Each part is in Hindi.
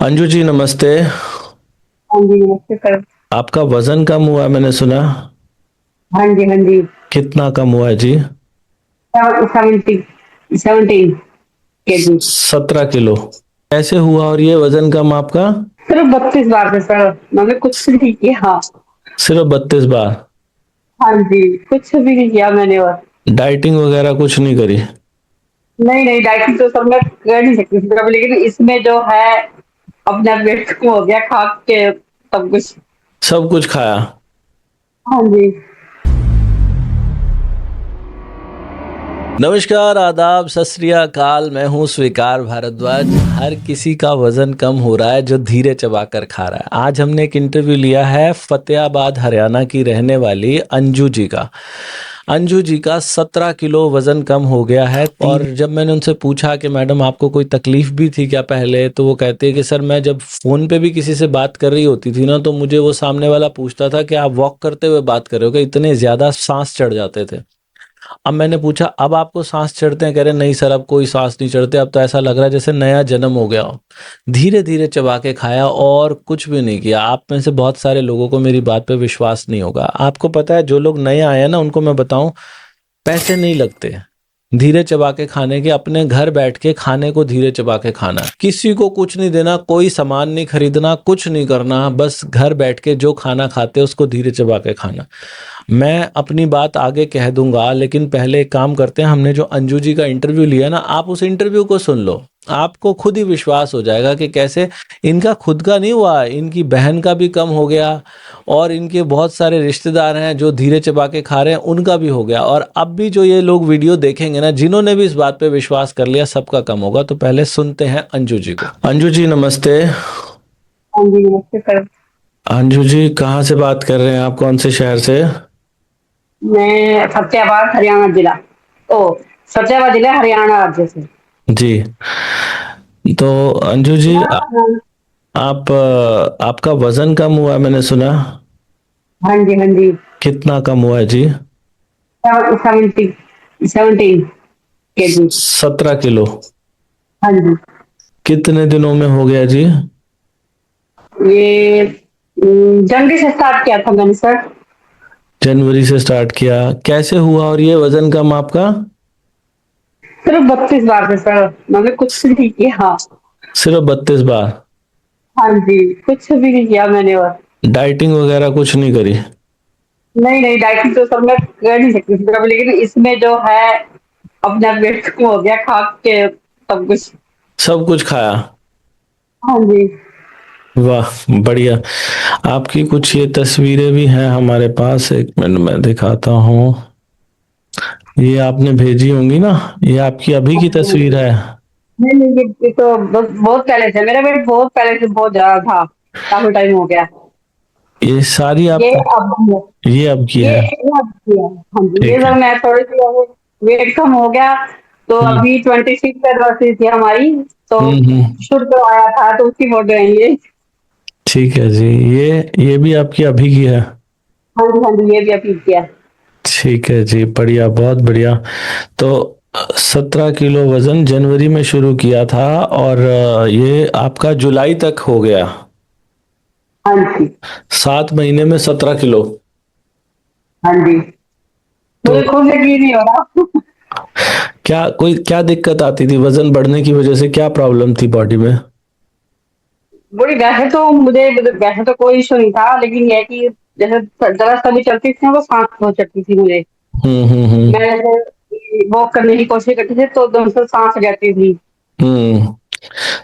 अंजू जी नमस्ते। हाँ जी, नमस्ते सर। आपका वजन कम हुआ है मैंने सुना। हाँ जी, हाँ जी। कितना कम हुआ है जी? 70, 17 kg। 17 किलो। कैसे हुआ और ये वजन कम आपका? सिर्फ 32 बार से सर। मैंने कुछ नहीं किया। सिर्फ 32 बार? हाँ जी, कुछ भी नहीं किया मैंने। और डाइटिंग वगैरह कुछ नहीं करी? नहीं नहीं, डाइटिंग तो सर मैं कर नहीं सकती थी कभी, लेकिन इसमें जो है अपना वेट कम हो गया खा के सब कुछ। सब कुछ खाया? हाँ जी। नमस्कार, आदाब, सत श्री अकाल। मैं हूं स्वीकार भारद्वाज। हर किसी का वजन कम हो रहा है जो धीरे चबाकर खा रहा है। आज हमने एक इंटरव्यू लिया है फतेहाबाद हरियाणा की रहने वाली अंजू जी का। अंजू जी का 17 किलो वजन कम हो गया है। और जब मैंने उनसे पूछा कि मैडम आपको कोई तकलीफ भी थी क्या पहले, तो वो कहते हैं कि सर मैं जब फ़ोन पे भी किसी से बात कर रही होती थी ना, तो मुझे वो सामने वाला पूछता था कि आप वॉक करते हुए बात कर रहे हो क्या, इतने ज़्यादा सांस चढ़ जाते थे। अब मैंने पूछा अब आपको सांस चढ़ते हैं? कह रहे नहीं सर अब कोई सांस नहीं चढ़ते, अब तो ऐसा लग रहा है जैसे नया जन्म हो गया हो। धीरे धीरे चबा के खाया और कुछ भी नहीं किया। आप में से बहुत सारे लोगों को मेरी बात पे विश्वास नहीं होगा। आपको पता है जो लोग नए आए हैं ना, उनको मैं बताऊं, पैसे नहीं लगते धीरे चबा के खाने के। अपने घर बैठ के खाने को धीरे चबा के खाना है। किसी को कुछ नहीं देना, कोई सामान नहीं खरीदना, कुछ नहीं करना, बस घर बैठ के जो खाना खाते उसको धीरे चबा के खाना। मैं अपनी बात आगे कह दूंगा, लेकिन पहले एक काम करते हैं। हमने जो अंजू जी का इंटरव्यू लिया ना, आप उस इंटरव्यू को सुन लो। आपको खुद ही विश्वास हो जाएगा कि कैसे इनका खुद का नहीं हुआ, इनकी बहन का भी कम हो गया, और इनके बहुत सारे रिश्तेदार हैं जो धीरे चबा के खा रहे हैं, उनका भी हो गया। और अब भी जो ये लोग वीडियो देखेंगे ना, जिन्होंने भी इस बात पे विश्वास कर लिया, सबका कम होगा। तो पहले सुनते हैं अंजू जी को। अंजू जी नमस्ते। हाँ जी, नमस्ते सर। अंजू जी कहाँ से बात कर रहे हैं आप, कौन से शहर से? मैं फतेहाबाद हरियाणा जिला। ओ, फतेहाबाद जिला हरियाणा राज्य से। जी। तो अंजू जी हाँ आपका वजन कम हुआ है मैंने सुना। हाँ जी, हाँ जी। कितना कम हुआ है जी? 70, 17 kg। 17 किलो। हाँ जी। कितने दिनों में हो गया जी? ये जनवरी से स्टार्ट किया था मैंने सर। जनवरी से स्टार्ट किया। कैसे हुआ और ये वजन कम आपका? सिर्फ 32 बार से सर। मैंने कुछ नहीं किया। सिर्फ 32 बार? हाँ जी, कुछ भी नहीं किया मैंने। और डाइटिंग वगैरह कुछ नहीं करी? नहीं नहीं, डाइटिंग तो सर मैं कर नहीं सकती थी कभी, लेकिन इसमें जो है अपना वेट कम हो गया खा के सब कुछ। सब कुछ खाया? हाँ जी। वाह, बढ़िया। आपकी कुछ ये तस्वीरें भी हैं हमारे पास, एक मिनट में दिखाता हूँ। ये आपने भेजी होंगी ना, ये आपकी अभी हाँ की जी, हाँ तस्वीर जी। है? नहीं नहीं, ये तो बहुत पहले से, मेरा वेट बहुत पहले से बहुत ज्यादा था। काफी टाइम हो गया। ये सारी ये आपका? अब ये अब की ये है? अब किया। हाँ जी, ये ठीक सर है। मैं थोड़ी सी वेट कम हो गया। तो हम्म अभी 26 एनिवर्सरी थी हमारी। तो हम्म। शुरू तो आया था तो उसकी फोटो है ये। ठीक है जी। ये भी आपकी अभी की है? हाँ जी, हाँ जी, ये भी अभी किया। ठीक है जी, बढ़िया, बहुत बढ़िया। तो 17 किलो वजन जनवरी में शुरू किया था, और ये आपका जुलाई तक हो गया। हाँ जी, 7 महीने में 17 किलो? हाँ जी। तो मुझे खुद यकीन नहीं हो रहा। क्या दिक्कत आती थी वजन बढ़ने की वजह से? क्या प्रॉब्लम थी बॉडी में? बोली वैसे तो मुझे मतलब वैसे तो कोई इशू नहीं था, लेकिन ये है कि जैसे जरा सा भी चलती थी ना तो सांस बहुत चढ़ती थी मुझे। मैं हम्म। जैसे वॉक करने की कोशिश करती थी तो एकदम से सांस जाती थी। हम्म।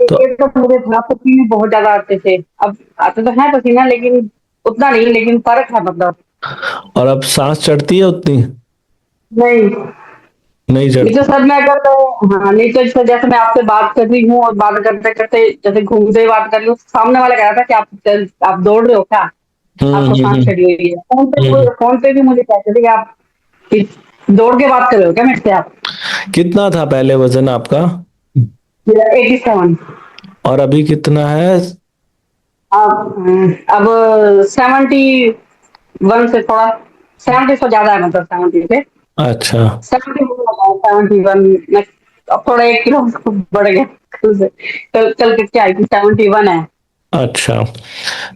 तो एक तो मुझे था पसीने बहुत ज्यादा आते थे। अब आते तो है पसीना, लेकिन उतना नहीं, लेकिन फर्क है मतलब। और अब सांस चढ़ती है उतनी? नहीं नहीं नहीं, तो चढ़ती? सर मैं अगर तो हाँ नहीं, तो जैसे मैं आपसे बात कर रही हूँ और बात करते करते जैसे घूमते हुए बात कर रही हूँ, सामने वाला कह रहा था कि आप दौड़ रहे हो क्या, आपको सांस हम्म। चढ़ी हुई है। हम्म। फोन पे भी मुझे कहते थे कि आप कि दौड़ के बात कर रहे हो क्या मेरे से आप। कितना था पहले वजन आपका? मेरा 87। और अभी कितना है? अब 71 से थोड़ा, 70 से ज्यादा है मतलब 70 से। अच्छा। 71 में अब थोड़ा 1 किलो बढ़ गया। हॉस्पिटल से कल करके आई थी, 71 है। अच्छा,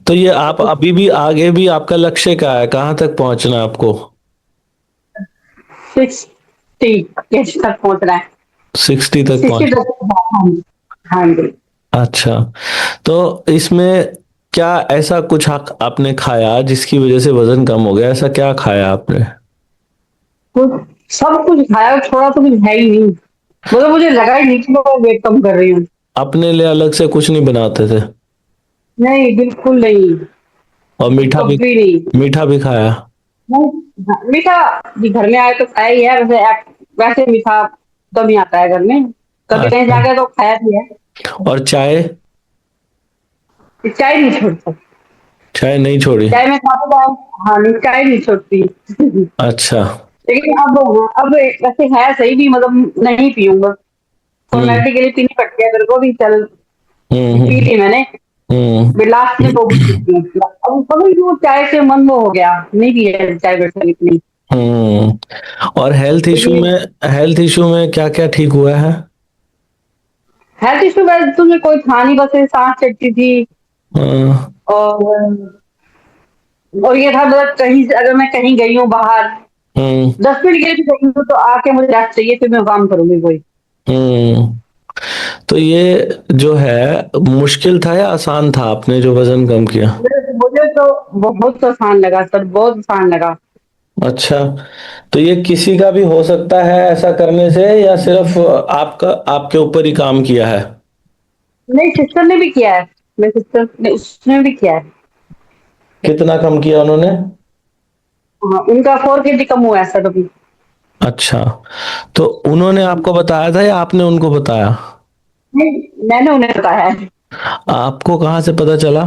तो ये आप अभी भी आगे भी आपका लक्ष्य क्या है, कहाँ तक पहुंचना है आपको? 60 एज तक पहुंच रहा है। 60 तक 60 पहुंच। तक। हाँ जी। हाँ जी। अच्छा, तो इसमें क्या ऐसा कुछ आपने खाया जिसकी वजह से वजन कम हो गया, ऐसा क्या खाया आपने? कुछ सब कुछ खाया, थोड़ा तो कुछ है ही नहीं। मतलब मुझे लगा ही नहीं कि मैं वेट कम कर रही हूँ। अपने लिए अलग से कुछ नहीं बनाते थे? नहीं, बिल्कुल नहीं। और मीठा भी, कभी नहीं। मीठा भी खाया? नहीं, हाँ, मीठा जी घर में आए तो खाया ही है। वैसे मीठा कम ही आता है घर में। कभी कहीं अच्छा, जाके तो खाया भी है। और चाय? चाय नहीं छोड़ता। चाय नहीं छोड़ी? चाय में खाते जाओ। हाँ नहीं, चाय नहीं छोड़ती। अच्छा। लेकिन अब वैसे है सही भी, मतलब नहीं पीऊंगा। हम्म फॉर्मेलिटी के लिए पीनी पड़ती है, मेरे को भी चल हम्म पी हम्म ली मैंने। लास्ट में वो भी हम्म पीती हूँ। अब पता नहीं क्यों चाय से मन वो हो गया, नहीं पी है चाय वैसे इतनी। और हेल्थ इशू क्योंकि में, हेल्थ इशू में क्या क्या ठीक हुआ है? हेल्थ इशू वैसे तो मुझे कोई था नहीं, बस ये सांस चढ़ती थी। हम्म और ये था, मतलब कहीं से अगर मैं कहीं गई हूँ बाहर, हम्म 10 मिनट के लिए भी गई हूँ, तो आके मुझे रेस्ट चाहिए, फिर मैं काम करूंगी कोई। हम्म। तो ये जो है मुश्किल था या आसान था, आपने जो वजन कम किया? मुझे तो बहुत आसान लगा सर, बहुत आसान लगा। अच्छा, तो ये किसी का भी हो सकता है ऐसा करने से, या सिर्फ आपका, आपके ऊपर ही काम किया है? नहीं, सिस्टर ने भी किया है। मेरी सिस्टर ने, उसने भी किया है। कितना कम किया उन्होंने? हाँ, उनका 4 kg कम हुआ है सर अभी। अच्छा, तो उन्होंने आपको बताया था या आपने उनको बताया? नहीं, मैंने उन्हें बताया है। आपको कहाँ से पता चला?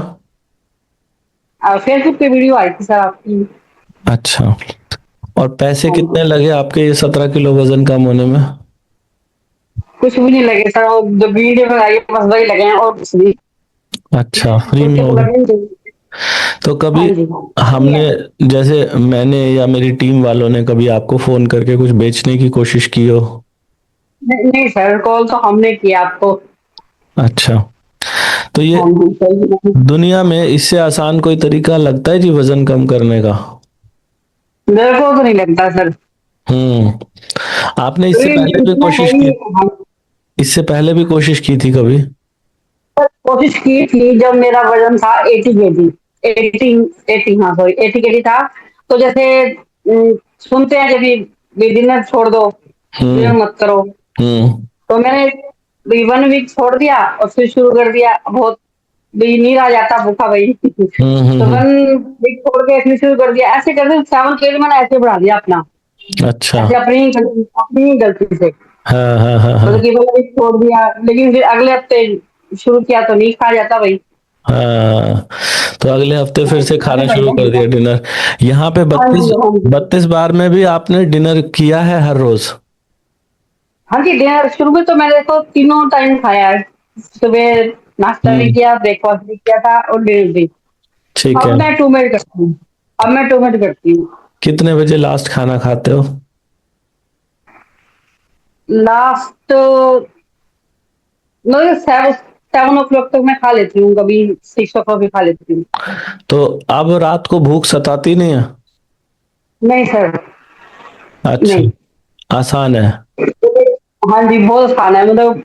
फेसबुक पे वीडियो आई थी सर आपकी। अच्छा, और पैसे हाँ कितने जी। लगे आपके ये 17 किलो वजन कम होने में? कुछ भी नहीं लगे सर, वो जो वीडियो में आई है बस वही लगे हैं, और कुछ नहीं। अच्छा, फ्री में उसके हो तो गए? लगे ही नहीं। तो हाँ कभी जी। नहीं हमने, है। जैसे मैंने या मेरी टीम वालों ने कभी आपको फोन करके कुछ बेचने की कोशिश की हो? नहीं, नहीं सर, कॉल तो हमने किया आपको। अच्छा, तो ये हाँ जी, सही है। दुनिया में इससे आसान कोई तरीका लगता है जी वजन कम करने का? मेरे को तो नहीं लगता सर। आपने इससे क्योंकि पहले भी इतना है कोशिश ही की? नहीं। हाँ, इससे पहले भी कोशिश की थी कभी? कोशिश की थी जब मेरा वजन था 80 kg। 80, हाँ सॉरी, 80 kg था। तो जैसे सुनते हैं जब भी डिनर छोड़ दो, डिनर हम्म मत करो। हम्म तो मैंने भी 1 वीक छोड़ दिया और फिर शुरू कर दिया। बहुत भी नींद आ जाता भूखा भाई। तो हम्म। 1 वीक छोड़ के फिर शुरू कर दिया, ऐसे करके 7 kg मैंने ऐसे बढ़ा दिया अपना। अच्छा। ऐसे अपनी ही गलती से। हाँ हाँ हाँ मतलब हाँ कि 1 वीक छोड़ दिया, लेकिन फिर अगले हफ्ते शुरू किया तो नहीं खा जाता भाई। हाँ, तो अगले हफ्ते फिर से आगे खाना बढ़ शुरू कर जाएगा। दिया डिनर। यहाँ पे हाँ बत्तीस जी, हाँ जी। 32 बार में भी आपने डिनर किया है हर रोज? हाँ जी, डिनर शुरू में तो मैंने तो तीनों टाइम खाया है। सुबह नाश्ता भी हम्म। किया, ब्रेकफास्ट भी किया था, और डिनर भी। ठीक है। अब मैं 2 मिनट करती हूँ। अब मैं 2 मिनट करती हूँ। कितने बजे लास्ट खाना खाते हो? लास्ट मतलब 7 7 o'clock तक मैं खा लेती हूँ, कभी 6 o'clock भी खा लेती हूँ। तो अब रात को भूख सताती नहीं है? नहीं सर। अच्छा, नहीं। आसान है। हाँ जी, बहुत खाना है, मतलब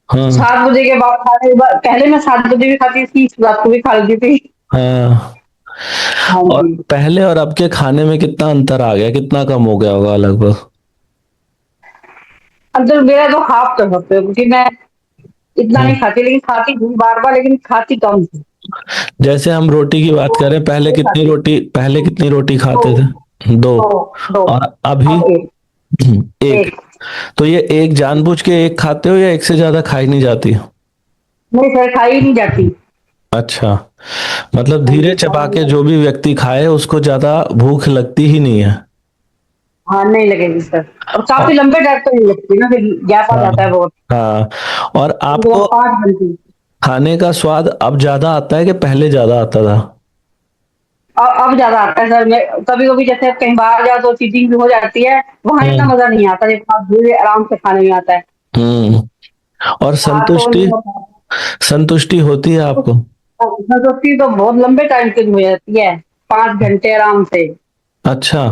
हाँ 7 बजे के बाद खाने के बाद, पहले मैं 7 बजे भी खाती थी, रात को भी खा लेती थी। हाँ। हाँ और जी। पहले और अब के खाने में कितना अंतर आ गया, कितना कम हो गया होगा लगभग? अंदर मेरा तो हाफ कर सकते हो, क्योंकि मैं इतना हम्म। नहीं खाती, लेकिन खाती हूँ बार बार, लेकिन खाती कम थी। जैसे हम रोटी की बात करें, पहले कितनी खाती। रोटी, पहले कितनी रोटी दो। खाते थे? दो। दो। दो। और अभी? अब एक। एक। एक। तो ये एक जानबूझ के एक खाते हो या एक से ज्यादा खाई नहीं जाती? नहीं सर, खाई नहीं जाती। अच्छा, मतलब हाँ धीरे जी, खाई चबा नहीं के जो जाती। भी व्यक्ति खाए उसको ज्यादा भूख लगती ही नहीं है। हाँ, नहीं लगेगी सर। और और काफी लंबे टाइम तो नहीं लगती ना, फिर गैप आ हाँ जाता है बहुत। हाँ, और दो आपको 5 घंटे। खाने का स्वाद अब ज्यादा आता है कि पहले ज्यादा आता था? अब ज्यादा आता है सर। मैं कभी कभी जैसे कहीं बाहर जाओ तो चीटिंग भी हो जाती है, वहां इतना हम्म मजा नहीं आता जितना आप धीरे आराम से खाने में आता है। हम्म। और हाँ तो संतुष्टि, नहीं हो पाता। संतुष्टि होती है आपको? संतुष्टि तो बहुत लंबे टाइम की हो जाती है, 5 घंटे आराम से। अच्छा।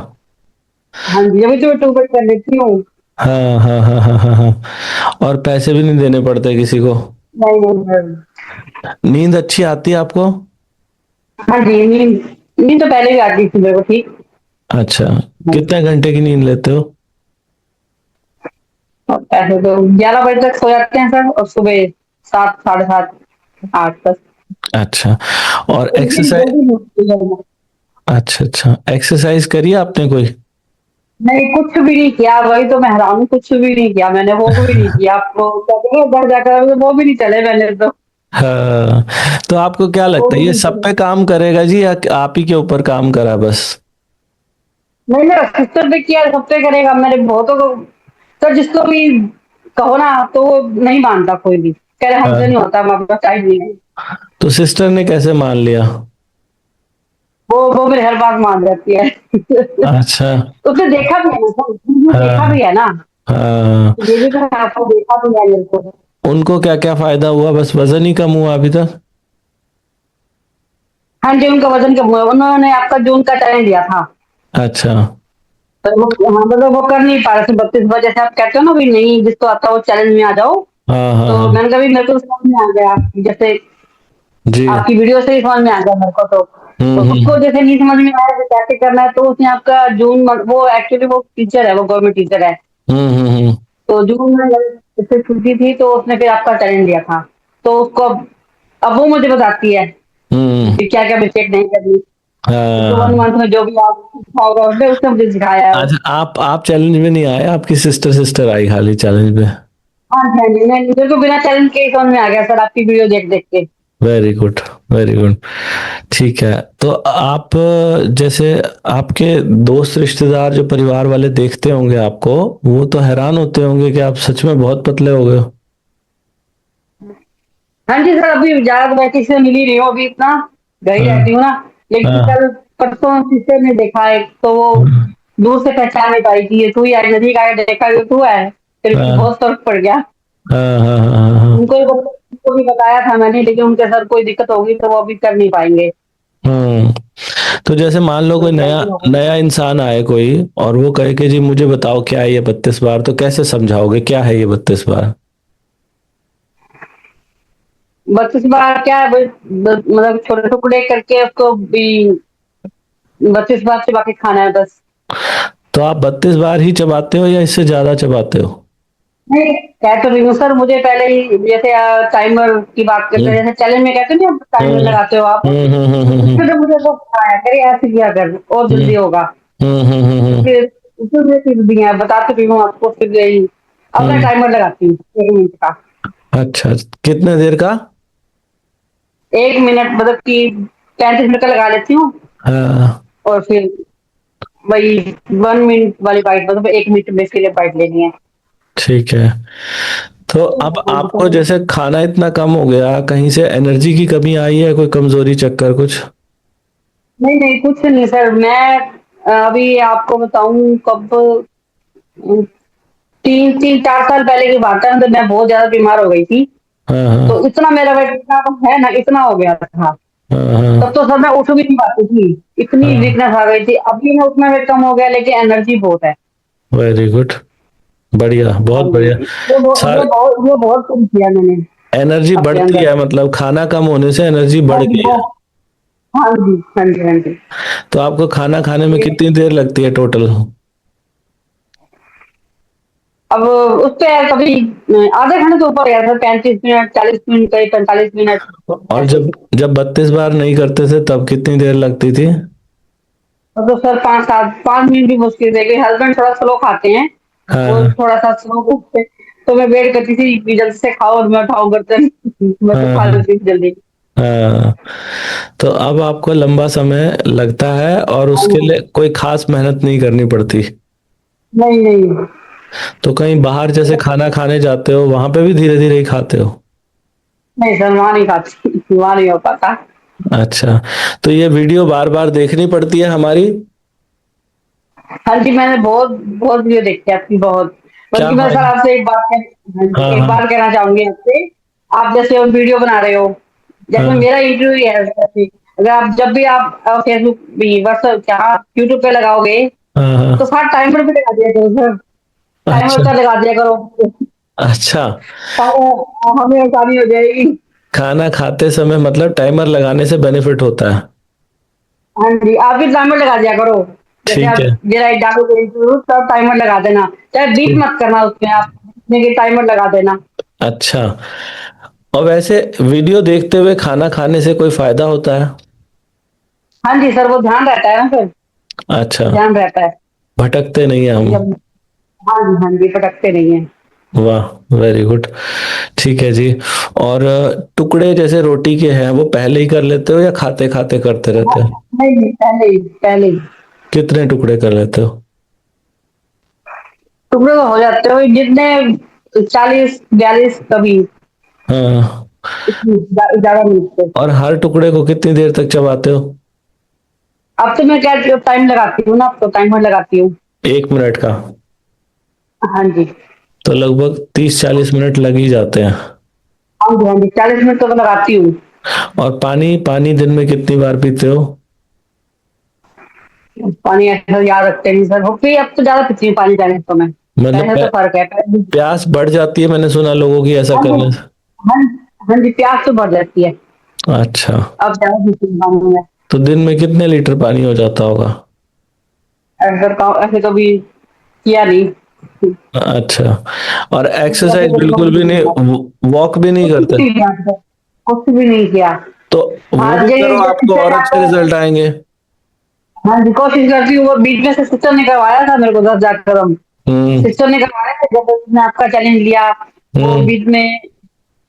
हाँ जी, अभी तो यूट्यूब कर लेती हूँ। हाँ हाँ हाँ हाँ हाँ हाँ। और पैसे भी नहीं देने पड़ते किसी को? नहीं नहीं नहीं। नींद अच्छी आती है आपको? हाँ जी, नींद नींद तो पहले भी आती थी मेरे को, ठीक। अच्छा। हाँ जी। कितने घंटे की नींद लेते हो? और ऐसे तो 11 बजे तक सो जाते हैं सर, और सुबह 7, 7:30, 8 तक। अच्छा। और एक दिन एक्सरसाइज? जल्दी उठती हूँ मैं। अच्छा अच्छा, एक्सरसाइज करी है आपने कोई? नहीं, कुछ भी नहीं किया, वही तो मैं हैरान हूँ, कुछ भी नहीं किया मैंने, वो भी नहीं किया। आपको कहते हैं घर जाकर वो भी नहीं चले मैंने तो। हाँ। तो आपको क्या वो लगता है भी ये नहीं सब चले। पे काम करेगा जी, या आप ही के ऊपर काम करा बस? नहीं, मेरा सिस्टर पे किया, सब पे करेगा, मेरे बहुतों को। सर जिसको भी कहो ना तो वो नहीं मानता, कोई भी कह रहे हमसे हाँ। नहीं होता, हमारे पास टाइम नहीं है। तो सिस्टर ने कैसे मान लिया? वो मेरी हर बात मान जाती है। अच्छा। उसने देखा भी है ना सर, उसने देखा हाँ भी है ना। हाँ। ये भी तो है, आपको देखा भी है मेरे को। उनको क्या क्या फायदा हुआ, बस वजन ही कम हुआ अभी तक? हाँ जी, उनका वजन कम हुआ, उन्होंने आपका जून का टाइम लिया था। अच्छा। तो वो, हाँ मतलब वो कर नहीं पा रहे थे 32 बार, जैसे आप कहते हो ना भी नहीं जिसको आता है वो चैलेंज में आ जाओ। हाँ हाँ तो हाँ। मैंने कहा भी मेरे को समझ में आ गया, जैसे जी। आपकी वीडियो से ही समझ में आ गया मेरे को तो उसको हम्म। जैसे नहीं समझ में आया कि कैसे करना है, तो उसने आपका वो एक्चुअली वो टीचर है, वो गवर्नमेंट टीचर है। हम्म। तो जून में जब उससे छुट्टी थी तो उसने फिर आपका चैलेंज लिया था। तो उसको अब वो मुझे बताती है हम्म। कि क्या क्या मिस्टेक नहीं करनी। हाँ उसको हाँ। 1 मंथ में जो भी आप सीखा होगा उसने मुझे सिखाया है वो। अच्छा, आप चैलेंज में नहीं आए, आपकी सिस्टर सिस्टर आई खाली चैलेंज में? हाँ जी, हाँ जी, मेरे को बिना चैलेंज के ही समझ में आ गया सर, आपकी वीडियो देख देख के। Very good, very good. ठीक है। तो आप जैसे आपके दोस्त रिश्तेदार जो परिवार वाले देखते होंगे आपको, वो तो हैरान होते होंगे कि आप सच में बहुत पतले हो गए हो। हाँ जी सर, अभी ज्यादा तो मैं किसी से मिल ही रही हूँ अभी, इतना घर ही हाँ रहती हूँ ना। लेकिन हाँ कल परसों सिस्टर ने देखा है तो वो दूर से पहचान नहीं पाई कि ये तू ही है, नजदीक आके देखा ये तू है, फिर हाँ बहुत फर्क पड़ गया। हाँ हाँ हाँ हाँ। उनको भी बताया था मैंने, लेकिन उनके सर कोई दिक्कत होगी तो वो अभी कर नहीं पाएंगे। हम्म। तो जैसे मान लो तो कोई नया ऐसे होगा। नया इंसान आए कोई, और वो कहे कि जी मुझे बताओ क्या है ये 32 बार, तो कैसे समझाओगे क्या है ये 32 बार? 32 बार क्या है मतलब छोटे टुकड़े करके उसको भी 32 बार चबा के खाना है बस। तो आप 32 बार ही चबाते हो या इससे ज्यादा चबाते हो? नहीं, कह तो रही हूँ सर, मुझे पहले ही जैसे टाइमर की बात करते हैं, हम्म जैसे चैलेंज में कहते हैं ना टाइमर हम्म लगाते हो आप। हम्म। उसमें तो मुझे वो सिखाया करे ऐसे किया कर और हम्म जल्दी होगा। तो हम्म। फिर उसमें मुझे टिप्स दिए हैं, बताती भी हूँ आपको, फिर यही अपना हम्म। टाइमर लगाती हूँ 1 मिनट का। अच्छा, कितने देर का? 1 मिनट मतलब कि 35 मिनट का लगा लेती हूँ। हाँ। और फिर वही 1 मिनट वाली बाइट, मतलब 1 मिनट में इसके लिए बाइट लेनी है। ठीक है। तो अब आपको जैसे खाना इतना कम हो गया, कहीं से एनर्जी की कमी आई है, कोई कमजोरी चक्कर कुछ? नहीं नहीं, कुछ नहीं सर, मैं अभी आपको बताऊं कब, 3 3 4 साल पहले की बात है, मतलब मैं बहुत ज्यादा बीमार हो गई थी। हाँ तो हाँ इतना मेरा वेट इतना तो है ना, इतना हो गया था। हाँ तब हाँ तो सर मैं उठ भी नहीं पाती थी, इतनी हाँ। वीकनेस आ गई थी। अभी मैं उतना वेट कम हो गया, लेकिन एनर्जी बहुत है। वेरी गुड, बढ़िया, हाँ बहुत जी, बढ़िया। सर, वो बहुत कम किया मैंने एनर्जी अपने बढ़ती अंदर। है, मतलब खाना कम होने से एनर्जी हाँ बढ़ जी गई वो, है? हाँ जी हाँ जी हाँ जी। तो आपको खाना खाने में ये कितनी देर लगती है टोटल? अब उस पे कभी आधे घंटे से ऊपर गया सर, 35 मिनट, 40 मिनट, कहीं 45 मिनट और ऐसे। जब जब 32 बार नहीं करते थे तब कितनी देर लगती थी? अब तो सर 5 मिनट भी मुश्किल है, क्योंकि हस्बैंड थोड़ा स्लो खाते हैं। हाँ वो हाँ थोड़ा सा स्लो उठते हैं। तो मैं वेट करती थी कि जल्दी से खाओ और मैं उठाऊं बर्तन। मैं तो हाँ खा हाँ लेती थी जल्दी। हाँ। तो अब आपको लंबा समय लगता है और उसके हाँ, लिए कोई खास मेहनत नहीं करनी पड़ती? नहीं नहीं तो कहीं बाहर जैसे खाना खाने जाते हो वहां पे भी धीरे धीरे ही खाते हो? नहीं सर, वहाँ नहीं खाती, वहाँ नहीं हो पाता। अच्छा। तो ये वीडियो बार बार देखनी पड़ती है हमारी? हाँ जी, मैंने बहुत बहुत वीडियो देखी है आपकी, बहुत। क्या बल्कि मैं सर फायदा? आपसे हाँ एक हाँ बात कहना चाहूंगी आपसे। आप जैसे वीडियो बना रहे हो, जैसे हाँ। मेरा इंटरव्यू है वैसे, अगर आप जब भी आप फेसबुक भी, व्हाट्सएप, क्या यूट्यूब पे लगाओगे, हाँ तो हाँ। साथ टाइमर भी लगा दिया करो सर। टाइमर अच्छा का लगा दिया करो, अच्छा। ताकि हमें आसानी हो जाएगी। खाना खाते समय मतलब टाइमर लगाने से बेनिफिट होता है? हाँ जी, आप भी टाइमर लगा दिया करो। जैसे ठीक आप है। मेरा एक डालोगे इंटरव्यू, तब टाइमर लगा देना, चाहे बीट ठीक। मत करना उसमें, आप टाइमर लगा देना। अच्छा। और वैसे वीडियो देखते हुए खाना खाने से कोई फायदा होता है? हाँ जी सर, वो ध्यान रहता है ना सर, अच्छा। ध्यान रहता है भटकते नहीं हैं हम? जब। हाँ जी, भटकते नहीं है। वाह, वेरी गुड। ठीक है जी। और टुकड़े जैसे रोटी के हैं वो पहले ही कर लेते हो या खाते खाते करते हाँ, रहते हो? नहीं नहीं, पहले ही पहले ही। कितने टुकड़े कर लेते हो? टुकड़े तो हो जाते हो जितने 40 42 कभी, हाँ। इतनी ज्यादा नहीं होते। और हर टुकड़े को कितनी देर तक चबाते हो? अब तो मैं क्या टाइम लगाती हूँ ना, अब तो टाइमर लगाती हूँ। 1 मिनट का? हाँ जी। तो लगभग 30-40 मिनट लग ही जाते हैं। हाँ जी, हाँ जी, 40 मिनट तो मैं लगाती हूँ। और पानी पानी दिन में कितनी बार पीते हो? पानी ऐसा याद रखते नहीं सर, हो फिर अब तो ज्यादा पीती हूँ पानी, जाने तो मैं, मतलब पहले तो फर्क है पहले। प्यास बढ़ जाती है, मैंने सुना लोगों की ऐसा हाँ जी, करने से। हाँ, हाँ जी, प्यास तो बढ़ जाती है। अच्छा। अब ज्यादा पीती हूँ पानी में। तो दिन में कितने लीटर पानी हो जाता होगा? ऐसे कभी किया नहीं। अच्छा। और ऐसे एक्सरसाइज कभी बिल्कुल भी किया, नहीं, वॉक भी नहीं कुछ करते? नहीं किया सर, कुछ भी नहीं किया। तो वो हाँ भी जी, करो, जैसे आपको और सर अच्छे आपको, रिजल्ट आएंगे। हाँ जी, कोशिश करती हूँ। वो बीच में से सिस्टर ने करवाया था मेरे को 10 हजार कदम, हम्म सिस्टर ने करवाया था जब उसने आपका चैलेंज लिया। वो हम्म। बीच में,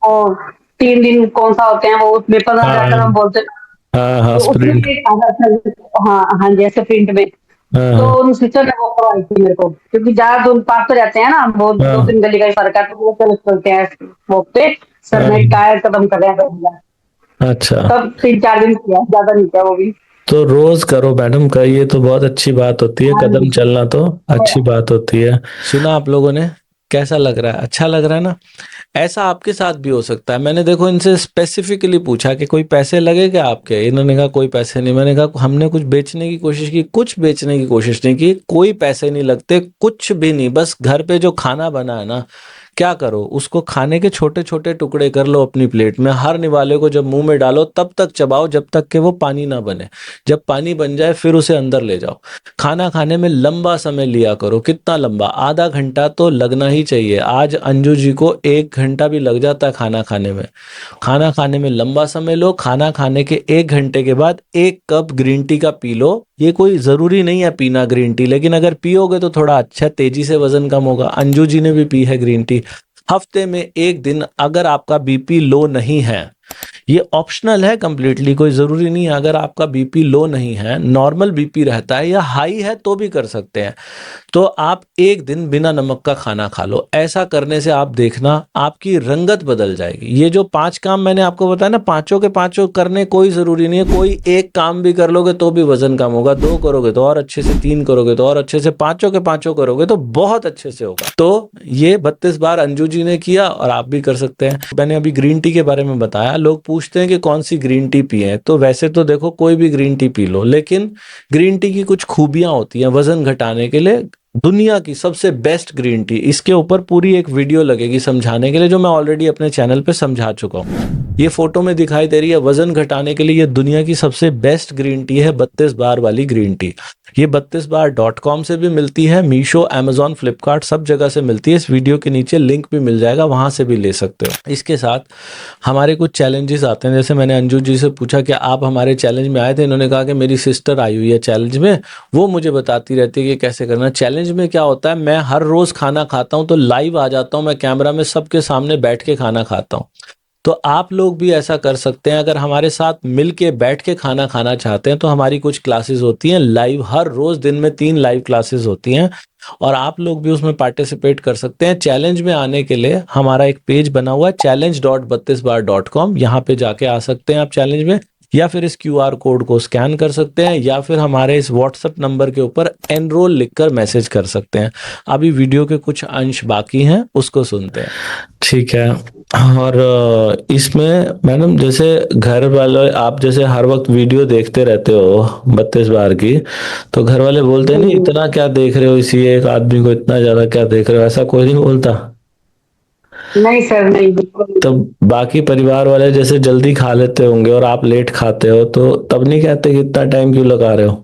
वो 3 दिन कौन सा होते हैं, वो उसमें 15 हजार कदम हाँ बोलते हैं। हाँ हाँ, तो उसमें स्प्रिंट। भी एक आधा हाँ हाँ जी, ऐसे प्रिंट में। हाँ तो हाँ उन सिस्टर ने वो करवाई थी मेरे को, क्योंकि ज्यादा दूर पास तो रहते हैं ना, वो दो हाँ तीन गली का ही फर्क है, तो वो चलते हैं वो पे। सर ने हाँ। टायर कदम कर रहे हैं, अच्छा। तब 3 4 दिन किया, ज्यादा नहीं किया वो भी। तो रोज करो मैडम का, ये तो बहुत अच्छी बात होती है, हाँ कदम जी। चलना तो अच्छी बात होती है। सुना आप लोगों ने? कैसा लग रहा है? अच्छा लग रहा है ना? ऐसा आपके साथ भी हो सकता है। मैंने देखो इनसे स्पेसिफिकली पूछा कि कोई पैसे लगे क्या आपके? इन्होंने कहा कोई पैसे नहीं। मैंने कहा हमने कुछ बेचने की कोशिश की? कुछ बेचने की कोशिश नहीं की, कोई पैसे नहीं लगते, कुछ भी नहीं। बस घर पे जो खाना बना है ना, क्या करो, उसको खाने के छोटे छोटे टुकड़े कर लो अपनी प्लेट में, हर निवाले को जब मुंह में डालो तब तक चबाओ जब तक कि वो पानी ना बने। जब पानी बन जाए फिर उसे अंदर ले जाओ। खाना खाने में लंबा समय लिया करो। कितना लंबा? आधा घंटा तो लगना ही चाहिए। आज अंजू जी को 1 घंटा भी लग जाता है खाना खाने में। खाना खाने में लंबा समय लो। खाना खाने के 1 घंटे के बाद 1 कप ग्रीन टी का पी लो। ये कोई जरूरी नहीं है पीना ग्रीन टी, लेकिन अगर पियोगे तो थोड़ा अच्छा, तेजी से वजन कम होगा। अंजू जी ने भी पी है ग्रीन टी। हफ्ते में 1 दिन अगर आपका बीपी लो नहीं है, ये ऑप्शनल है कंप्लीटली, कोई ज़रूरी नहीं है। अगर आपका बीपी लो नहीं है, नॉर्मल बीपी रहता है या हाई है तो भी कर सकते हैं, तो आप 1 दिन बिना नमक का खाना खा लो। ऐसा करने से आप देखना आपकी रंगत बदल जाएगी। ये जो 5 काम मैंने आपको बताया ना, पांचों के पांचों करने कोई ज़रूरी नहीं है। कोई एक काम भी कर लोगे तो भी वजन कम होगा, 2 करोगे तो और अच्छे से, 3 करोगे तो और अच्छे से, पांचों के पांचों करोगे तो बहुत अच्छे से होगा। तो ये 32 बार अंजू जी ने किया और आप भी कर सकते हैं। मैंने अभी ग्रीन टी के बारे में बताया। लोग पूछते हैं कि कौन सी ग्रीन टी पिए, तो वैसे तो देखो कोई भी ग्रीन टी पी लो, लेकिन ग्रीन टी की कुछ खूबियां होती हैं वजन घटाने के लिए। दुनिया की सबसे बेस्ट ग्रीन टी, इसके ऊपर पूरी एक वीडियो लगेगी समझाने के लिए, जो मैं ऑलरेडी अपने चैनल पे समझा चुका हूँ। ये फोटो में दिखाई दे रही है, वजन घटाने के लिए ये दुनिया की सबसे बेस्ट ग्रीन टी है, 32 बार वाली ग्रीन टी। ये 32बार.com से भी मिलती है, मीशो, अमेजॉन, फ्लिपकार्ट, सब जगह से मिलती है। इस वीडियो के नीचे लिंक भी मिल जाएगा, वहां से भी ले सकते हो। इसके साथ हमारे कुछ चैलेंजेस आते हैं। जैसे मैंने अंजू जी से पूछा कि आप हमारे चैलेंज में आए थे, इन्होंने कहा कि मेरी सिस्टर आई हुई है चैलेंज में, वो मुझे बताती रहती है कि कैसे करना। चैलेंज में क्या होता है, मैं हर रोज खाना खाता हूँ तो लाइव आ जाता हूँ, मैं कैमरा में सबके सामने बैठ के खाना खाता हूँ। तो आप लोग भी ऐसा कर सकते हैं। अगर हमारे साथ मिल के बैठ के खाना खाना चाहते हैं तो हमारी कुछ क्लासेस होती हैं लाइव, हर रोज दिन में 3 लाइव क्लासेस होती हैं, और आप लोग भी उसमें पार्टिसिपेट कर सकते हैं। चैलेंज में आने के लिए हमारा एक पेज बना हुआ है challenge.32bar.com, यहाँ पे जाके आ सकते हैं आप चैलेंज में। या फिर इस QR कोड को स्कैन कर सकते हैं, या फिर हमारे इस WhatsApp नंबर के ऊपर एनरोल लिखकर मैसेज कर सकते हैं। अभी वीडियो के कुछ अंश बाकी हैं, उसको सुनते हैं। ठीक है। और इसमें मैडम जैसे घर वाले, आप जैसे हर वक्त वीडियो देखते रहते हो 32 बार की, तो घर वाले बोलते नहीं इतना क्या देख रहे हो, इसी एक आदमी को इतना ज्यादा क्या देख रहे हो, ऐसा कोई नहीं बोलता? नहीं सर, नहीं, बिल्कुल तो बाकी परिवार वाले जैसे जल्दी खा लेते होंगे और आप लेट खाते हो, तो तब नहीं कहते कि इतना टाइम क्यों लगा रहे हो?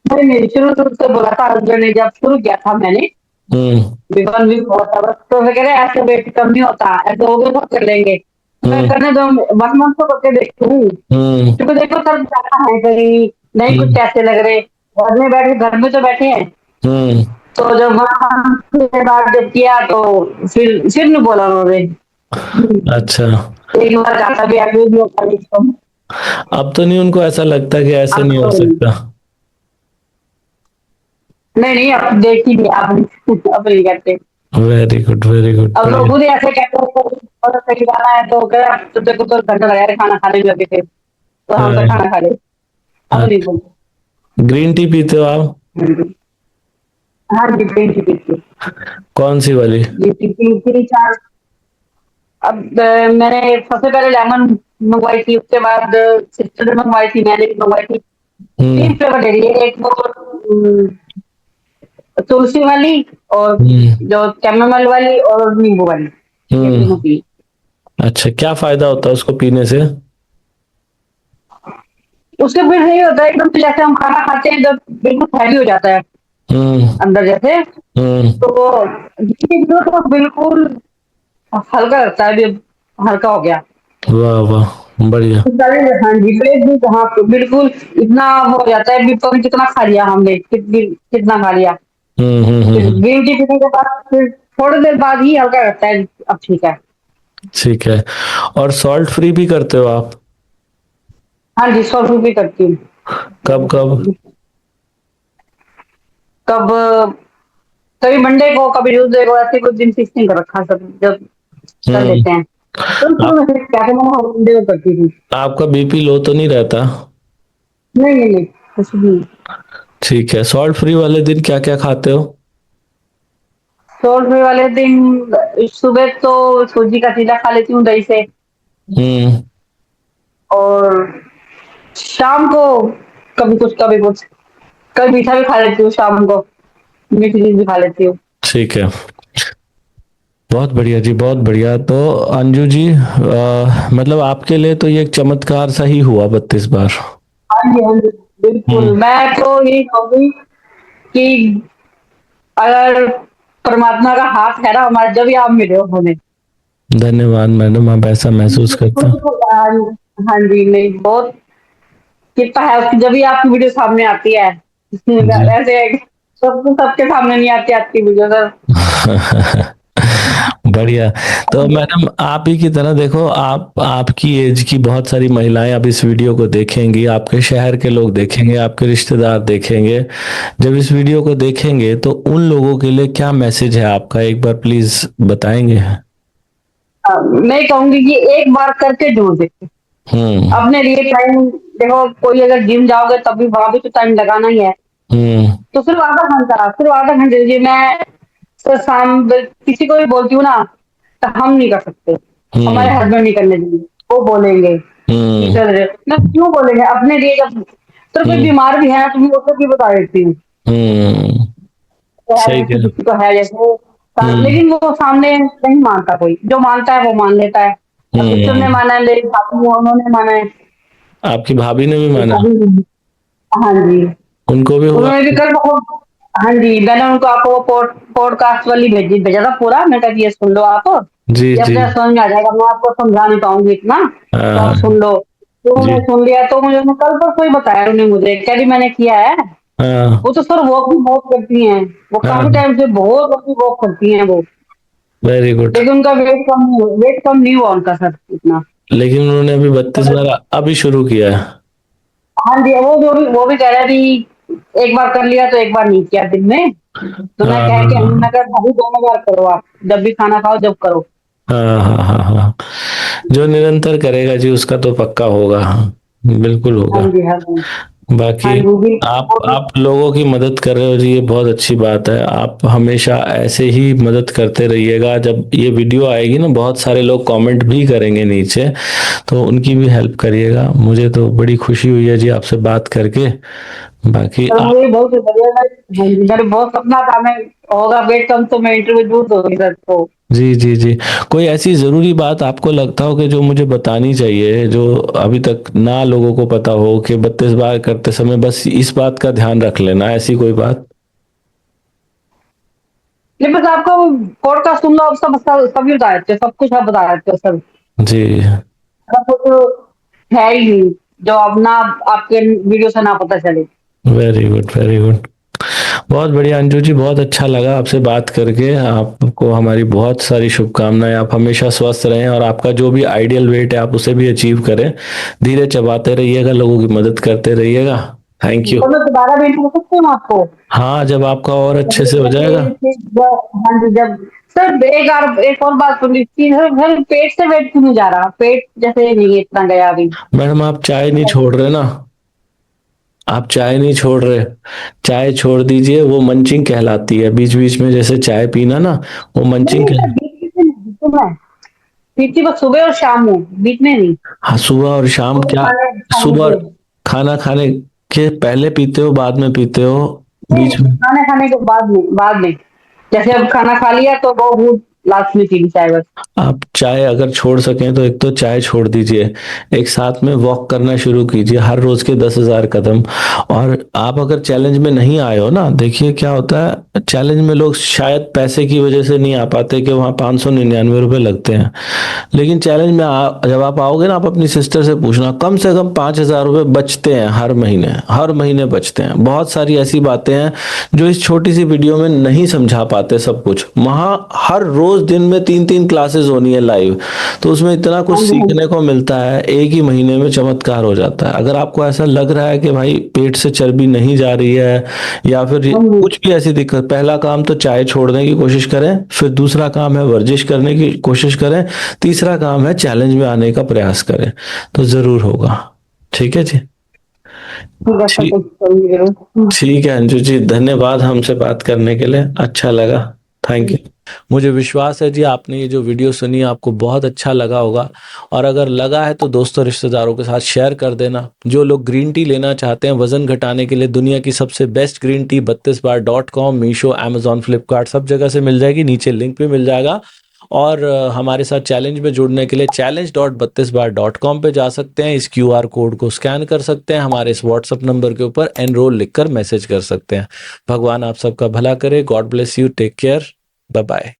नहीं। नहीं, शुरू शुरू से बोला था हस्बैंड ने, जब शुरू किया था मैंने हम्म। विवन भी बहुत था, बस तो मैं कह रहे ऐसे वेट कम नहीं होता, ऐसे हो गए बहुत कर लेंगे। मैं हम्म। करने दो, 1 मंथ तो करके देखती हूँ, हम्म। क्योंकि देखो सर जाना है कहीं, नहीं कुछ हम्म। कैसे लग रहे, घर में तो बैठे हैं। हम्म। तो जब वहां के बाद जब किया तो फिर नहीं बोला उन्होंने। अच्छा। एक बार ज्यादा भी आगे भी होता नहीं इसको। अब तो नहीं उनको ऐसा लगता कि ऐसे अब नहीं हो तो सकता? नहीं, नहीं, अब देखी नहीं, अब नहीं करते। वेरी गुड, वेरी गुड, अब लोग बढ़िया। खुद ही ऐसे कहते हैं और कहीं जाना है तो कह अब तो देखो तो घंटा लगा रहे खाना खाने में लगे थे, तो हम तो खाना खा ले। अब नहीं बोलते। ग्रीन टी पीते हो आप? हाँ जी, ग्रीन टी पीती हूँ। कौन सी वाली? ग्रीन टी तीन चार। अब मैंने सबसे पहले लेमन मंगवाई थी, उसके बाद सिस्टर ने मंगवाई थी, मैंने भी मंगवाई थी। हम्म। 3 फ्लेवर ले लिए, एक वो तुलसी वाली, और हम्म। जो कैमोमाइल वाली और नींबू वाली, ये तीनों हम्म। पी। अच्छा, क्या फायदा होता है उसको पीने से? उसके फिर नहीं होता है एकदम से, जैसे हम खाना खाते हैं जब बिल्कुल हैवी हो जाता है हम्म। अंदर जैसे, हम्म। तो जिसके जो तो बिल्कुल हल्का लगता है, अभी हल्का हो गया। वाह वाह, बढ़िया। हाँ जी, पेट भी हाँ बिल्कुल इतना हो जाता है, पता कितना खा लिया हमने, कितना खा लिया। हम्म। हम्म। फिर ग्रीन टी पीने के बाद फिर थोड़ी देर बाद ही हल्का लगता है, अब ठीक है। ठीक है। और सॉल्ट फ्री भी करते हो आप? हाँ जी, 100 भी करती हूँ। कब कब? कब? कभी मंडे को, कभी ट्यूसडे को, ऐसे कुछ दिन फिक्स नहीं कर रखा, सब जब कर हम्म। लेते हैं। तो शुरू आप, में फिर क्या था, मैं हर मंडे को करती थी। आपका बीपी लो तो नहीं रहता? नहीं, नहीं, नहीं, कुछ भी नहीं। ठीक है। सॉल्ट फ्री वाले दिन क्या क्या खाते हो? 100 वाले दिन सुबह तो सूजी का चीला खा लेती हूँ दही से, हम्म। और शाम को कभी कुछ कभी कुछ, कभी मीठा भी खा लेती हूँ शाम को, मीठी चीज भी खा लेती हूँ। ठीक है। बहुत बढ़िया जी, बहुत बढ़िया। तो अंजू जी, मतलब आपके लिए तो ये एक चमत्कार सा ही हुआ 32 बार। हाँ जी, हाँ जी, बिल्कुल। हम्म। मैं तो यही कहूंगी कि अगर परमात्मा का हाथ है ना हमारे, जब भी आप मिले हो हमें। धन्यवाद मैडम, आप ऐसा महसूस करते हैं। हाँ जी, नहीं, बहुत कृपा है उसकी, जब भी आपकी वीडियो सामने आती है। जी। ऐसे है कि सबके सामने नहीं आती आपकी वीडियो सर। बढ़िया। तो मैडम आप ही की तरह देखो, आप आपकी एज की बहुत सारी महिलाएं अब इस वीडियो को देखेंगी, आपके शहर के लोग देखेंगे, आपके रिश्तेदार देखेंगे। जब इस वीडियो को देखेंगे तो उन लोगों के लिए क्या मैसेज है आपका, एक बार प्लीज बताएंगे? मैं कहूंगी कि एक बार करके जरूर देखो, हम्म। अपने लिए टाइम। देखो, कोई अगर जिम जाओगे तब भी वहां भी तो टाइम लगाना ही है। हम्म। तो सिर्फ आधा घंटे दीजिए। मैं तो किसी को भी बोलती हूँ ना, तो हम नहीं कर सकते, हमारे हम्म। हस्बैंड नहीं करने देंगे, वो बोलेंगे कि हम्म। चल रहे, मैं क्यों बोलेंगे अपने लिए, जब तो कोई हम्म। बीमार भी है तो मैं उसको भी बता देती हूँ। हम्म। तो है सही जैसे कह। किसी को है जैसे, हम्म। लेकिन वो सामने नहीं मानता, कोई जो मानता है वो मान लेता है। अब सिस्टर ने हम्म। माना है, मेरी भाभी है उन्होंने माना है। आपकी भाभी ने भी तो माना? अभी हाँ जी, उनको भी हुआ? उन्होंने भी कल वो, हाँ जी, मैंने उनको आपको वो पॉडकास्ट वाली भेजा था पूरा, मैं कहा कि ये सुन लो आप, जी ये जी। अपने समझ में आ जाएगा, मैं आपको समझा नहीं पाऊंगी इतना, तो हाँ आप सुन लो। तो जी। उन्होंने सुन लिया, तो मुझे कल परसों ही बताया उन्होंने मुझे, कह रही मैंने किया है। हाँ वो तो सर वॉक भी बहुत करती हैं, वो काफी हाँ। टाइम से बहुत लंबी वॉक करती हैं वो, वेरी गुड। लेकिन उनका वेट कम नहीं हुआ उनका सर इतना। लेकिन उन्होंने अभी 32 बार अभी शुरू किया है? हाँ जी, वो भी कह रहे थे, एक बार कर लिया तो एक बार नहीं किया दिन में। तो मैं हाँ कह के हाँ मैं कहा भाभी 2 बार करो आप, जब भी खाना खाओ जब करो। हाँ हाँ हाँ हाँ हाँ। जो निरंतर करेगा जी उसका तो पक्का होगा। बिल्कुल हाँ होगा। जी, हाँ जी। हाँ बाकी जी, बिल्कुल वो भी। आप लोगों की मदद कर रहे हो जी, ये बहुत अच्छी बात है। आप हमेशा ऐसे ही मदद करते रहिएगा। जब ये वीडियो आएगी ना, बहुत सारे लोग कमेंट भी करेंगे नीचे, तो उनकी भी हेल्प करिएगा। मुझे तो बड़ी खुशी हुई है जी आपसे बात करके। बाकी सर मुझे बहुत बढ़िया हाँ जी, मेरे बहुत सपना था मैं होगा वेट कम तो मैं इंटरव्यू दूँ तो सर तो। जी, जी, जी। कोई ऐसी ज़रूरी बात आपको लगता हो कि जो मुझे बतानी चाहिए, जो अभी तक ना लोगों को पता हो, कि 32 बार करते समय बस इस बात का ध्यान रख लेना, ऐसी कोई बात? नहीं बस आपको पॉडकास्ट सुन लो, आप सब सभी बता देते हो, सब कुछ आप बता देते हो सर। जी। ऐसा कुछ है ही नहीं जो अब ना आपके वीडियो से ना पता चले। Very good, very good. बहुत बढ़िया अंजू जी, बहुत अच्छा लगा आपसे बात करके। आपको हमारी बहुत सारी शुभकामनाएं। आप हमेशा स्वस्थ रहें और आपका जो भी आइडियल वेट है आप उसे भी अचीव करें। धीरे चबाते रहिएगा, लोगों की मदद करते रहिएगा। Thank you. तो मैं दोबारा वेट कर सकती हूँ आपको? हाँ, जब आपका और अच्छे से हो जाएगा। हाँ जी, जब सर एक और बात सुन लीजिए सर, सर पेट से वेट क्यों नहीं जा रहा, पेट जैसे नहीं है इतना गया अभी। मैडम, आप चाय नहीं छोड़ रहे ना? आप चाय नहीं छोड़ रहे। चाय छोड़ दीजिए, वो मंचिंग कहलाती है। बीच बीच में जैसे चाय पीना ना, वो नहीं मंचिंग नहीं सर, कह। बीच में नहीं, बीच में पीती बस सुबह और शाम में, बीच में नहीं। हाँ, सुबह और शाम और क्या? खाने खाने सुबह के खाना खाने के पहले पीते हो, बाद में पीते हो, नहीं, बीच में? खाने खाने के बाद में जैसे अब खाना खा लिया तो वो लास्ट में पी ली चाय बस। आप चाय अगर छोड़ सकें तो एक तो चाय छोड़ दीजिए। एक साथ में वॉक करना शुरू कीजिए, हर रोज के 10,000 कदम। और आप अगर चैलेंज में नहीं आए हो ना, देखिए क्या होता है, चैलेंज में लोग शायद पैसे की वजह से नहीं आ पाते, कि वहाँ 599 रुपये लगते हैं। लेकिन चैलेंज में जब आप आओगे ना, आप अपनी सिस्टर से पूछना, कम से कम 5,000 रुपये बचते हैं हर महीने। हर महीने बचते हैं। बहुत सारी ऐसी बातें हैं जो इस छोटी सी वीडियो में नहीं समझा पाते सब कुछ। वहाँ हर रोज दिन में 3-3 क्लासेस होनी है लाइव, तो उसमें इतना कुछ हाँ जी, हाँ सीखने जी, को मिलता है, एक ही महीने में चमत्कार हो जाता है। अगर आपको ऐसा लग रहा है कि भाई पेट से चर्बी नहीं जा रही है, या फिर हाँ जी। कुछ भी ऐसी दिक्कत, पहला काम तो चाय छोड़ने की कोशिश करें, फिर दूसरा काम है वर्जिश करने की कोशिश करें, तीसरा काम है चैलेंज में आने का प्रयास करें, तो जरूर होगा। ठीक है जी। ठीक है सर, ठीक। कुछ करूंगी जरूर। ठीक है अंजू जी, धन्यवाद हमसे बात करने के लिए, अच्छा लगा। Thank you. मुझे विश्वास है जी, आपने ये जो वीडियो सुनी आपको बहुत अच्छा लगा होगा। और अगर लगा है तो दोस्तों रिश्तेदारों के साथ शेयर कर देना। जो लोग ग्रीन टी लेना चाहते हैं वजन घटाने के लिए, दुनिया की सबसे बेस्ट ग्रीन टी 32बार.com, मीशो, अमेजॉन, फ्लिपकार्ट सब जगह से मिल जाएगी। नीचे लिंक भी मिल जाएगा। और हमारे साथ चैलेंज में जुड़ने के लिए challenge.32bar.com पे जा सकते हैं। इस क्यूआर कोड को स्कैन कर सकते हैं, हमारे इस व्हाट्सएप नंबर के ऊपर एनरोल लिखकर मैसेज कर सकते हैं। भगवान आप सबका भला करे। God bless you, take care, bye bye.